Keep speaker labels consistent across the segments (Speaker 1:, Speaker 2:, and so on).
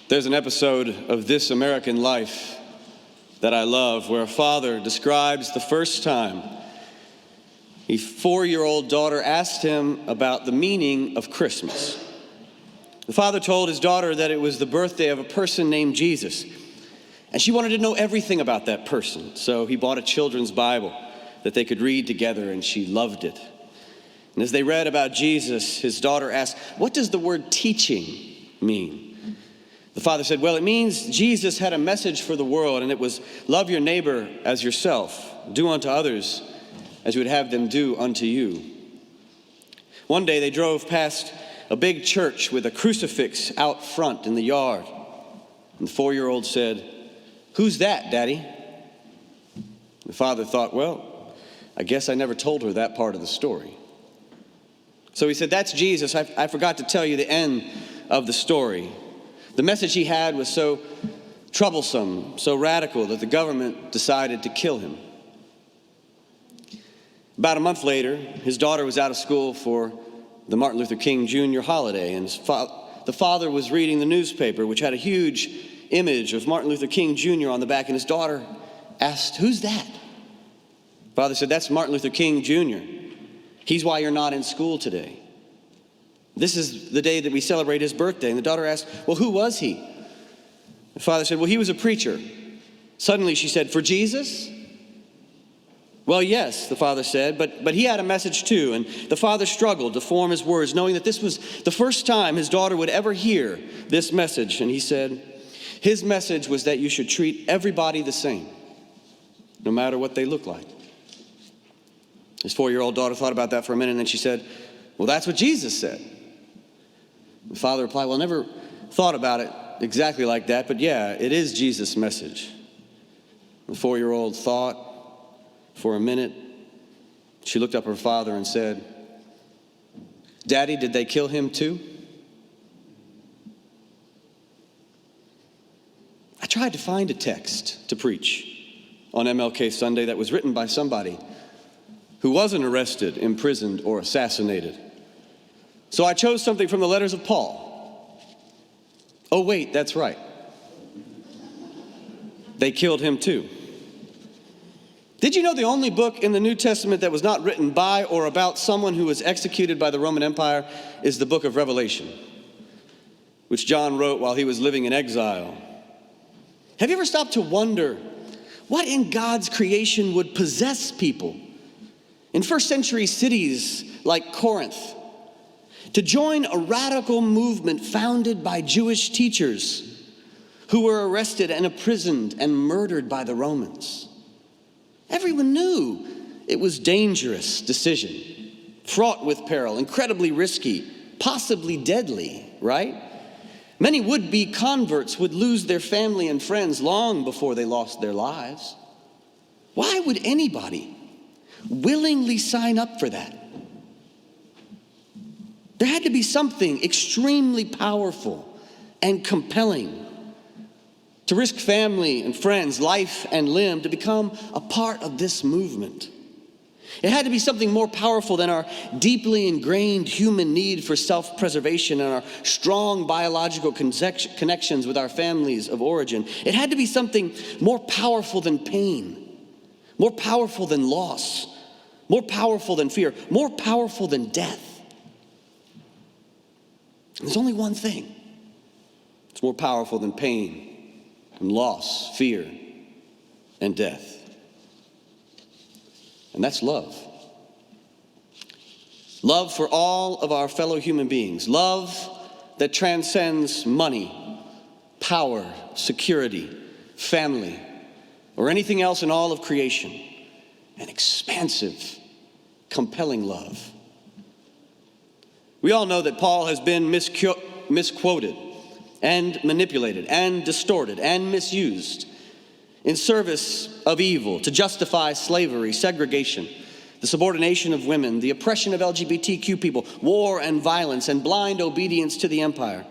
Speaker 1: There's an episode of This American Life that I love where a father describes the first time a 4-year-old daughter asked him about the meaning of Christmas. The father told his daughter that it was the birthday of a person named Jesus, and she wanted to know everything about that person. So he bought a children's Bible that they could read together, and she loved it. And as they read about Jesus, his daughter asked, "What does the word teaching mean?" The father said, "Well, it means Jesus had a message for the world, and it was love your neighbor as yourself. Do unto others as you would have them do unto you." One day they drove past a big church with a crucifix out front in the yard. And the 4-year-old said, "Who's that, Daddy?" The father thought, well, I guess I never told her that part of the story. So he said, "That's Jesus. I forgot to tell you the end of the story. The message he had was so troublesome, so radical, that the government decided to kill him." About a month later, his daughter was out of school for the Martin Luther King Jr. holiday, and the father was reading the newspaper, which had a huge image of Martin Luther King Jr. on the back, and his daughter asked, "Who's that?" The father said, "That's Martin Luther King Jr. He's why you're not in school today. This is the day that we celebrate his birthday." And the daughter asked, "Well, who was he?" The father said, "Well, he was a preacher." Suddenly she said, "For Jesus?" "Well, yes," the father said, but he had a message too. And the father struggled to form his words, knowing that this was the first time his daughter would ever hear this message. And he said, his message was that you should treat everybody the same, no matter what they look like. His 4-year-old daughter thought about that for a minute, and then she said, "Well, that's what Jesus said." The father replied, "Well, I never thought about it exactly like that, but yeah, it is Jesus' message." The 4-year-old thought for a minute. She looked up at her father and said, "Daddy, did they kill him too?" I tried to find a text to preach on MLK Sunday that was written by somebody who wasn't arrested, imprisoned, or assassinated. So I chose something from the letters of Paul. Oh, wait, that's right. They killed him too. Did you know the only book in the New Testament that was not written by or about someone who was executed by the Roman Empire is the book of Revelation, which John wrote while he was living in exile? Have you ever stopped to wonder what in God's creation would possess people in first-century cities like Corinth to join a radical movement founded by Jewish teachers who were arrested and imprisoned and murdered by the Romans? Everyone knew it was a dangerous decision, fraught with peril, incredibly risky, possibly deadly, right? Many would-be converts would lose their family and friends long before they lost their lives. Why would anybody willingly sign up for that? There had to be something extremely powerful and compelling to risk family and friends, life and limb, to become a part of this movement. It had to be something more powerful than our deeply ingrained human need for self-preservation and our strong biological connections with our families of origin. It had to be something more powerful than pain, more powerful than loss, more powerful than fear, more powerful than death. And there's only one thing. It's more powerful than pain and loss, fear, and death. And that's love. Love for all of our fellow human beings. Love that transcends money, power, security, family, or anything else in all of creation. An expansive, compelling love. We all know that Paul has been misquoted and manipulated and distorted and misused in service of evil to justify slavery, segregation, the subordination of women, the oppression of LGBTQ people, war and violence, and blind obedience to the empire.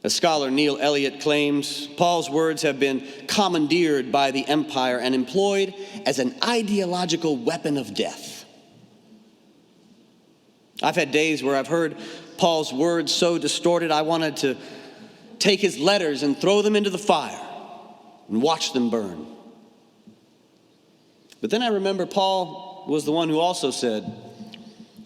Speaker 1: As scholar Neil Elliott claims, Paul's words have been commandeered by the empire and employed as an ideological weapon of death. I've had days where I've heard Paul's words so distorted I wanted to take his letters and throw them into the fire and watch them burn. But then I remember Paul was the one who also said,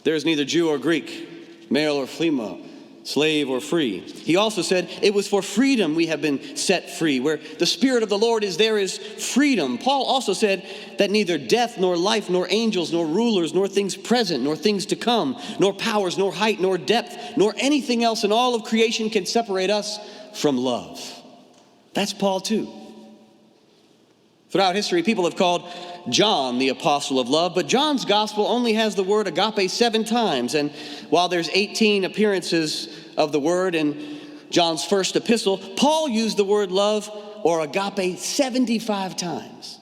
Speaker 1: there is neither Jew or Greek, male or female, slave or free. He also said, it was for freedom we have been set free. Where the Spirit of the Lord is, there is freedom. Paul also said that neither death, nor life, nor angels, nor rulers, nor things present, nor things to come, nor powers, nor height, nor depth, nor anything else in all of creation can separate us from love. That's Paul too. Throughout history, people have called John the apostle of love, but John's gospel only has the word agape 7 times. And while there's 18 appearances of the word in John's first epistle, Paul used the word love or agape 75 times.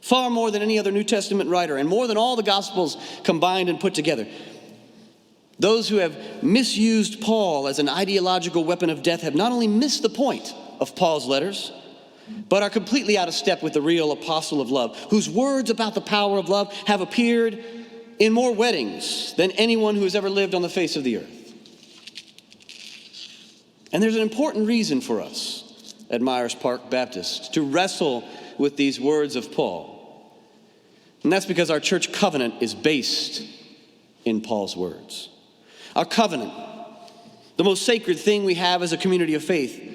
Speaker 1: Far more than any other New Testament writer, and more than all the gospels combined and put together. Those who have misused Paul as an ideological weapon of death have not only missed the point of Paul's letters, but are completely out of step with the real apostle of love, whose words about the power of love have appeared in more weddings than anyone who has ever lived on the face of the earth. And there's an important reason for us at Myers Park Baptist to wrestle with these words of Paul. And that's because our church covenant is based in Paul's words. Our covenant, the most sacred thing we have as a community of faith,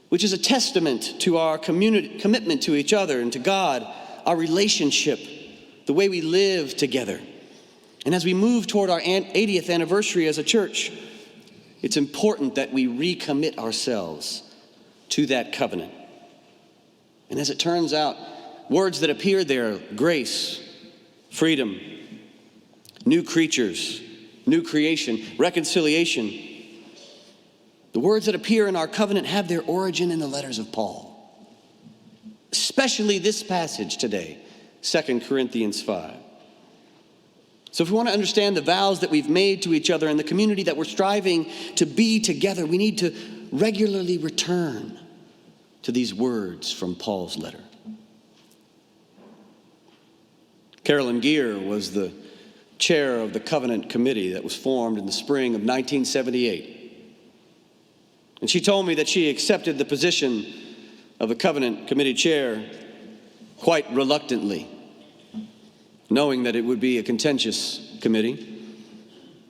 Speaker 1: which is a testament to our commitment to each other and to God, our relationship, the way we live together. And as we move toward our 80th anniversary as a church, it's important that we recommit ourselves to that covenant. And as it turns out, words that appear there, grace, freedom, new creatures, new creation, reconciliation, the words that appear in our covenant have their origin in the letters of Paul. Especially this passage today, 2 Corinthians 5. So if we want to understand the vows that we've made to each other and the community that we're striving to be together, we need to regularly return to these words from Paul's letter. Carolyn Gear was the chair of the covenant committee that was formed in the spring of 1978. And she told me that she accepted the position of the covenant committee chair quite reluctantly, knowing that it would be a contentious committee.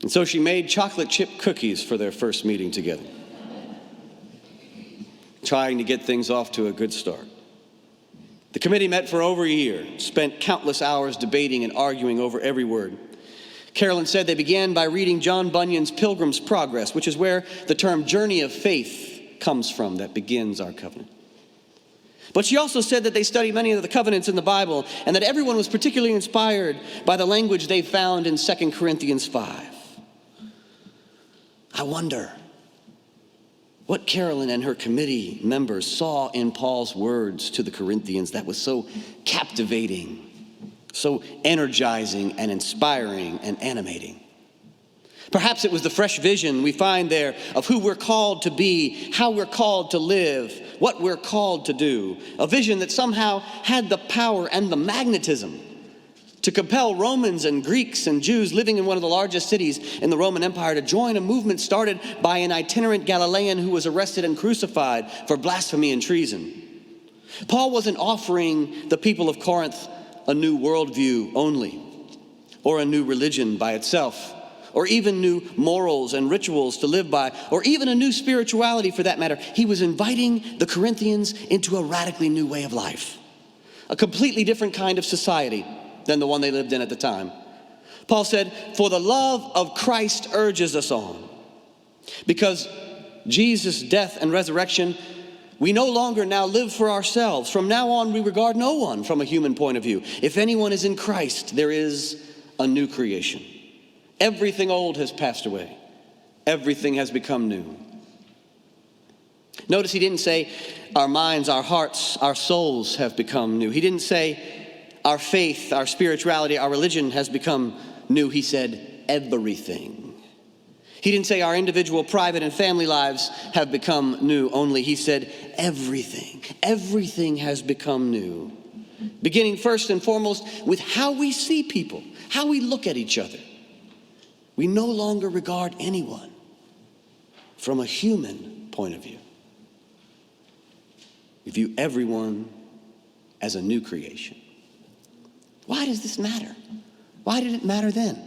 Speaker 1: And so she made chocolate chip cookies for their first meeting together, trying to get things off to a good start. The committee met for over a year, spent countless hours debating and arguing over every word. Carolyn said they began by reading John Bunyan's Pilgrim's Progress, which is where the term journey of faith comes from that begins our covenant. But she also said that they studied many of the covenants in the Bible and that everyone was particularly inspired by the language they found in 2 Corinthians 5. I wonder what Carolyn and her committee members saw in Paul's words to the Corinthians that was so captivating, so energizing and inspiring and animating. Perhaps it was the fresh vision we find there of who we're called to be, how we're called to live, what we're called to do. A vision that somehow had the power and the magnetism to compel Romans and Greeks and Jews living in one of the largest cities in the Roman Empire to join a movement started by an itinerant Galilean who was arrested and crucified for blasphemy and treason. Paul wasn't offering the people of Corinth a new worldview only, or a new religion by itself, or even new morals and rituals to live by, or even a new spirituality for that matter. He was inviting the Corinthians into a radically new way of life, a completely different kind of society than the one they lived in at the time. Paul said, "For the love of Christ urges us on." Because Jesus' death and resurrection, we no longer now live for ourselves. From now on, we regard no one from a human point of view. If anyone is in Christ, there is a new creation. Everything old has passed away. Everything has become new. Notice he didn't say our minds, our hearts, our souls have become new. He didn't say our faith, our spirituality, our religion has become new. He said everything. He didn't say our individual, private, and family lives have become new only. He said everything. Everything has become new. Beginning first and foremost with how we see people, how we look at each other. We no longer regard anyone from a human point of view. We view everyone as a new creation. Why does this matter? Why did it matter then?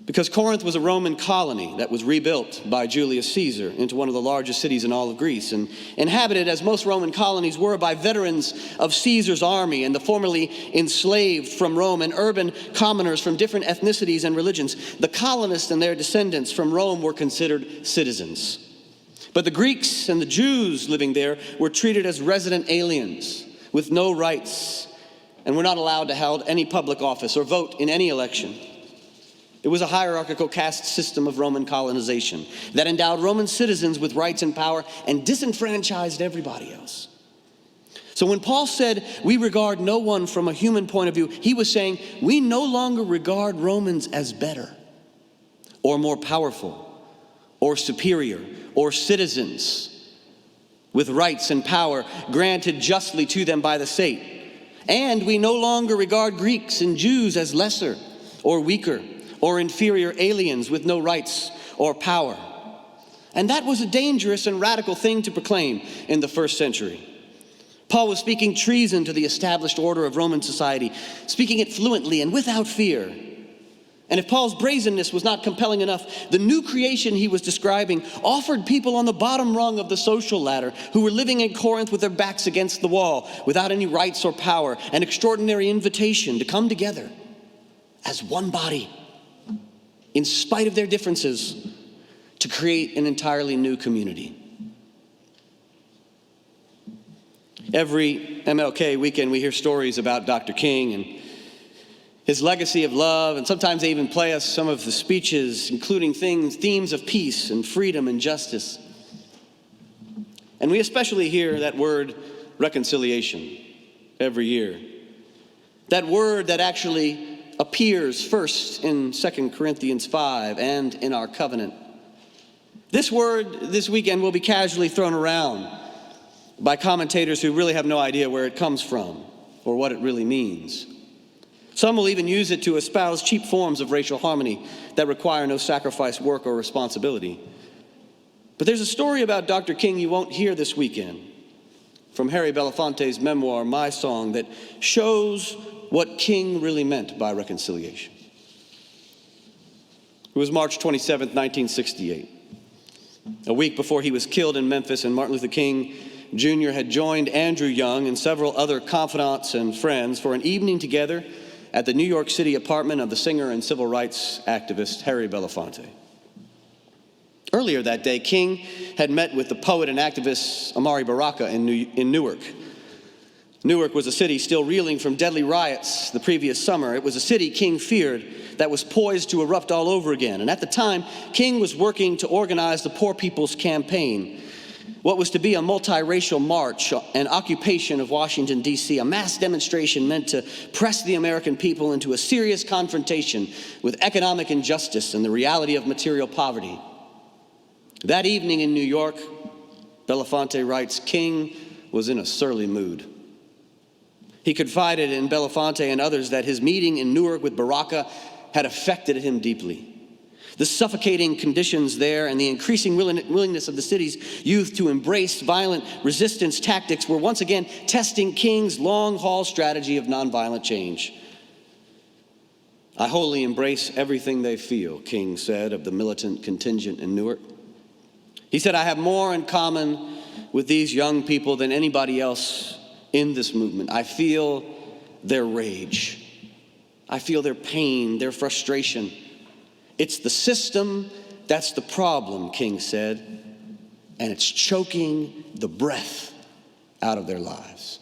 Speaker 1: Because Corinth was a Roman colony that was rebuilt by Julius Caesar into one of the largest cities in all of Greece, and inhabited, as most Roman colonies were, by veterans of Caesar's army and the formerly enslaved from Rome and urban commoners from different ethnicities and religions. The colonists and their descendants from Rome were considered citizens. But the Greeks and the Jews living there were treated as resident aliens with no rights and were not allowed to hold any public office or vote in any election. It was a hierarchical caste system of Roman colonization that endowed Roman citizens with rights and power and disenfranchised everybody else. So when Paul said, we regard no one from a human point of view, he was saying, we no longer regard Romans as better or more powerful or superior or citizens with rights and power granted justly to them by the state. And we no longer regard Greeks and Jews as lesser or weaker or inferior aliens with no rights or power. And that was a dangerous and radical thing to proclaim in the first century. Paul was speaking treason to the established order of Roman society, speaking it fluently and without fear. And if Paul's brazenness was not compelling enough, the new creation he was describing offered people on the bottom rung of the social ladder who were living in Corinth with their backs against the wall, without any rights or power, an extraordinary invitation to come together as one body, in spite of their differences, to create an entirely new community. Every MLK weekend we hear stories about Dr. King and his legacy of love, and sometimes they even play us some of the speeches, including themes of peace and freedom and justice. And we especially hear that word reconciliation every year. That word that actually appears first in 2 Corinthians 5 and in our covenant. This word this weekend will be casually thrown around by commentators who really have no idea where it comes from or what it really means. Some will even use it to espouse cheap forms of racial harmony that require no sacrifice, work, or responsibility. But there's a story about Dr. King you won't hear this weekend from Harry Belafonte's memoir, My Song, that shows what King really meant by reconciliation. It was March 27th, 1968. A week before he was killed in Memphis, and Martin Luther King Jr. had joined Andrew Young and several other confidants and friends for an evening together at the New York City apartment of the singer and civil rights activist Harry Belafonte. Earlier that day, King had met with the poet and activist Amari Baraka in Newark. Newark was a city still reeling from deadly riots the previous summer. It was a city King feared that was poised to erupt all over again. And at the time, King was working to organize the Poor People's Campaign, what was to be a multiracial march, an occupation of Washington, D.C., a mass demonstration meant to press the American people into a serious confrontation with economic injustice and the reality of material poverty. That evening in New York, Belafonte writes, King was in a surly mood. He confided in Belafonte and others that his meeting in Newark with Baraka had affected him deeply. The suffocating conditions there and the increasing willingness of the city's youth to embrace violent resistance tactics were once again testing King's long-haul strategy of nonviolent change. I wholly embrace everything they feel, King said of the militant contingent in Newark. He said, I have more in common with these young people than anybody else in this movement. I feel their rage. I feel their pain, their frustration. It's the system that's the problem, King said, and it's choking the breath out of their lives.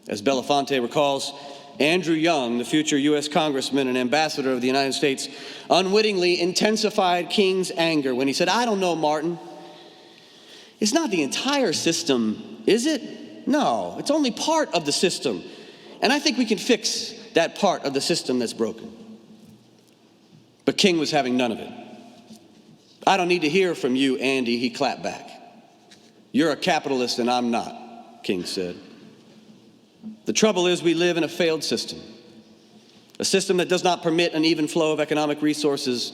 Speaker 1: As Belafonte recalls, Andrew Young, the future U.S. Congressman and ambassador of the United States, unwittingly intensified King's anger when he said, I don't know, Martin. It's not the entire system, is it? No, it's only part of the system. And I think we can fix that part of the system that's broken. But King was having none of it. I don't need to hear from you, Andy, he clapped back. You're a capitalist and I'm not, King said. The trouble is we live in a failed system. A system that does not permit an even flow of economic resources,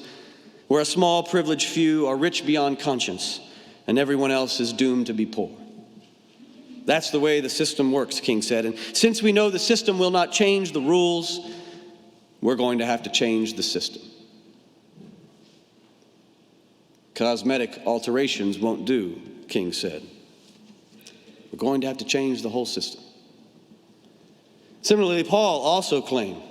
Speaker 1: where a small privileged few are rich beyond conscience, and everyone else is doomed to be poor. That's the way the system works, King said. And since we know the system will not change the rules, we're going to have to change the system. Cosmetic alterations won't do, King said. We're going to have to change the whole system. Similarly, Paul also claimed,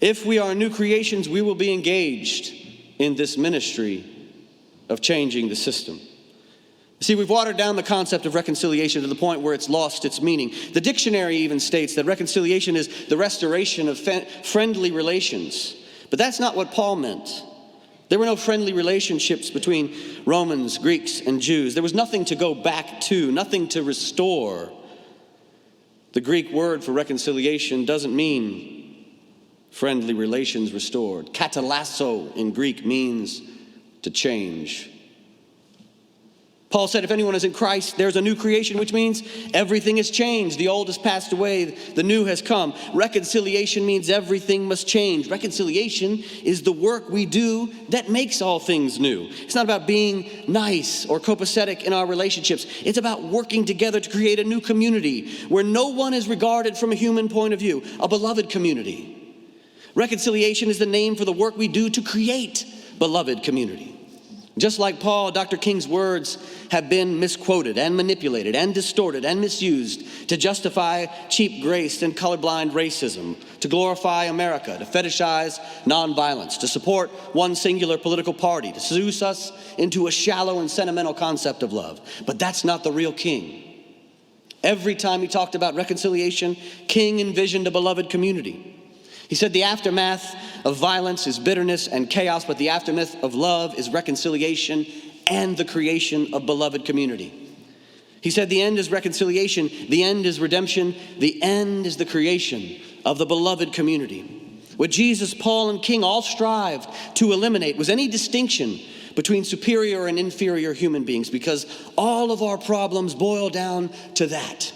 Speaker 1: if we are new creations, we will be engaged in this ministry of changing the system. See, we've watered down the concept of reconciliation to the point where it's lost its meaning. The dictionary even states that reconciliation is the restoration of friendly relations. But that's not what Paul meant. There were no friendly relationships between Romans, Greeks, and Jews. There was nothing to go back to, nothing to restore. The Greek word for reconciliation doesn't mean friendly relations restored. Katalasso in Greek means to change. Paul said, if anyone is in Christ, there's a new creation, which means everything has changed. The old has passed away, the new has come. Reconciliation means everything must change. Reconciliation is the work we do that makes all things new. It's not about being nice or copacetic in our relationships. It's about working together to create a new community where no one is regarded from a human point of view, a beloved community. Reconciliation is the name for the work we do to create beloved community. Just like Paul, Dr. King's words have been misquoted and manipulated and distorted and misused to justify cheap grace and colorblind racism, to glorify America, to fetishize nonviolence, to support one singular political party, to seduce us into a shallow and sentimental concept of love. But that's not the real King. Every time he talked about reconciliation, King envisioned a beloved community. He said the aftermath of violence is bitterness and chaos, but the aftermath of love is reconciliation and the creation of beloved community. He said the end is reconciliation, the end is redemption, the end is the creation of the beloved community. What Jesus, Paul, and King all strived to eliminate was any distinction between superior and inferior human beings, because all of our problems boil down to that.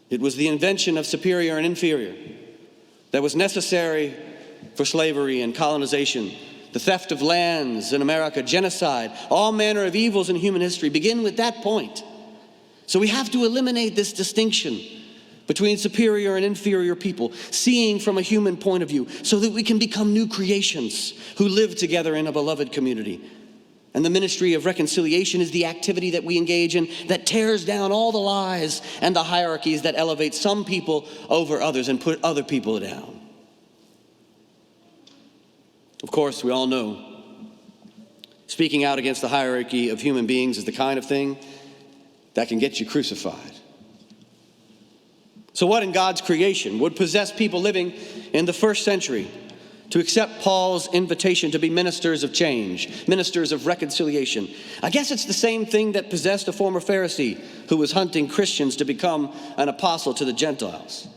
Speaker 1: It was the invention of superior and inferior that was necessary for slavery and colonization, the theft of lands in America, genocide, all manner of evils in human history begin with that point. So we have to eliminate this distinction between superior and inferior people, seeing from a human point of view, so that we can become new creations who live together in a beloved community. And the ministry of reconciliation is the activity that we engage in that tears down all the lies and the hierarchies that elevate some people over others and put other people down. Of course, we all know speaking out against the hierarchy of human beings is the kind of thing that can get you crucified. So what in God's creation would possess people living in the first century to accept Paul's invitation to be ministers of change, ministers of reconciliation? I guess it's the same thing that possessed a former Pharisee who was hunting Christians to become an apostle to the Gentiles.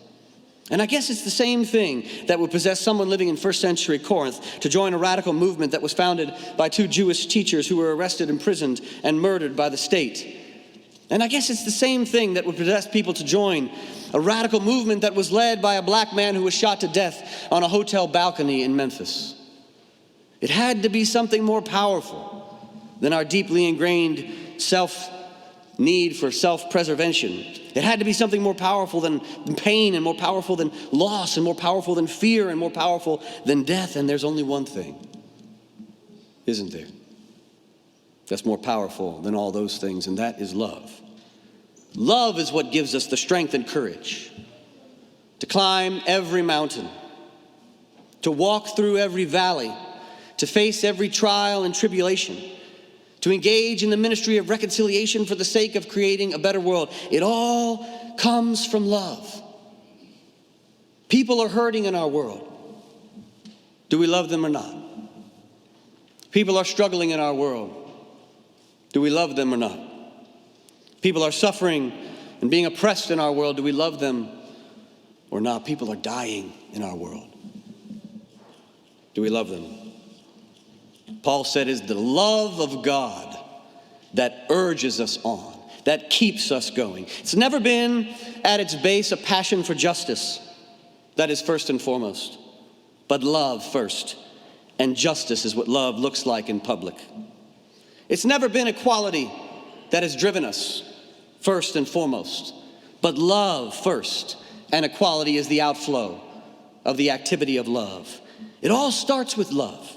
Speaker 1: And I guess it's the same thing that would possess someone living in first century Corinth to join a radical movement that was founded by two Jewish teachers who were arrested, imprisoned, and murdered by the state. And I guess it's the same thing that would possess people to join a radical movement that was led by a black man who was shot to death on a hotel balcony in Memphis. It had to be something more powerful than our deeply ingrained need for self-preservation. It had to be something more powerful than pain, and more powerful than loss, and more powerful than fear, and more powerful than death. And there's only one thing, isn't there, that's more powerful than all those things, and that is love. Love is what gives us the strength and courage to climb every mountain, to walk through every valley, to face every trial and tribulation, to engage in the ministry of reconciliation for the sake of creating a better world. It all comes from love. People are hurting in our world. Do we love them or not? People are struggling in our world. Do we love them or not? People are suffering and being oppressed in our world. Do we love them or not? People are dying in our world. Do we love them? Paul said it's the love of God that urges us on, that keeps us going. It's never been at its base a passion for justice. That is first and foremost. But love first. And justice is what love looks like in public. It's never been equality that has driven us, first and foremost, but love first, and equality is the outflow of the activity of love. It all starts with love.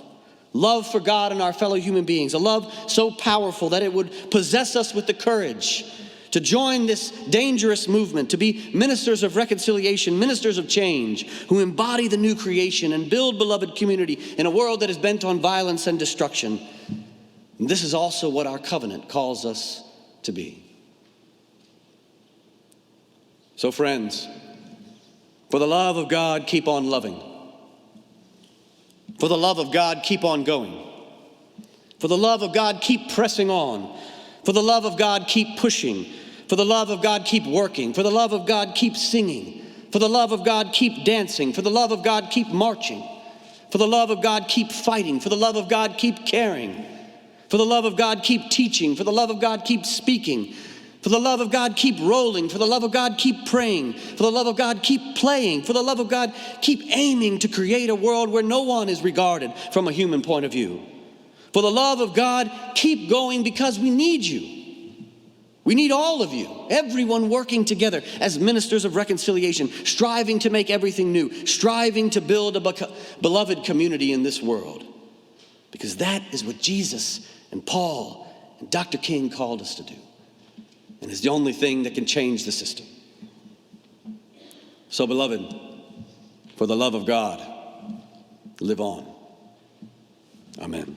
Speaker 1: Love for God and our fellow human beings, a love so powerful that it would possess us with the courage to join this dangerous movement, to be ministers of reconciliation, ministers of change, who embody the new creation and build beloved community in a world that is bent on violence and destruction. And this is also what our covenant calls us to be. So friends, for the love of God, keep on loving. For the love of God, keep on going. For the love of God, keep pressing on. For the love of God, keep pushing. For the love of God, keep working. For the love of God, keep singing. For the love of God, keep dancing. For the love of God, keep marching. For the love of God, keep fighting. For the love of God, keep caring. For the love of God, keep teaching. For the love of God, keep speaking. For the love of God, keep rolling. For the love of God, keep praying. For the love of God, keep playing. For the love of God, keep aiming to create a world where no one is regarded from a human point of view. For the love of God, keep going, because we need you. We need all of you, everyone working together as ministers of reconciliation, striving to make everything new, striving to build a beloved community in this world. Because that is what Jesus and Paul and Dr. King called us to do. And is the only thing that can change the system. So, beloved, for the love of God, live on. Amen.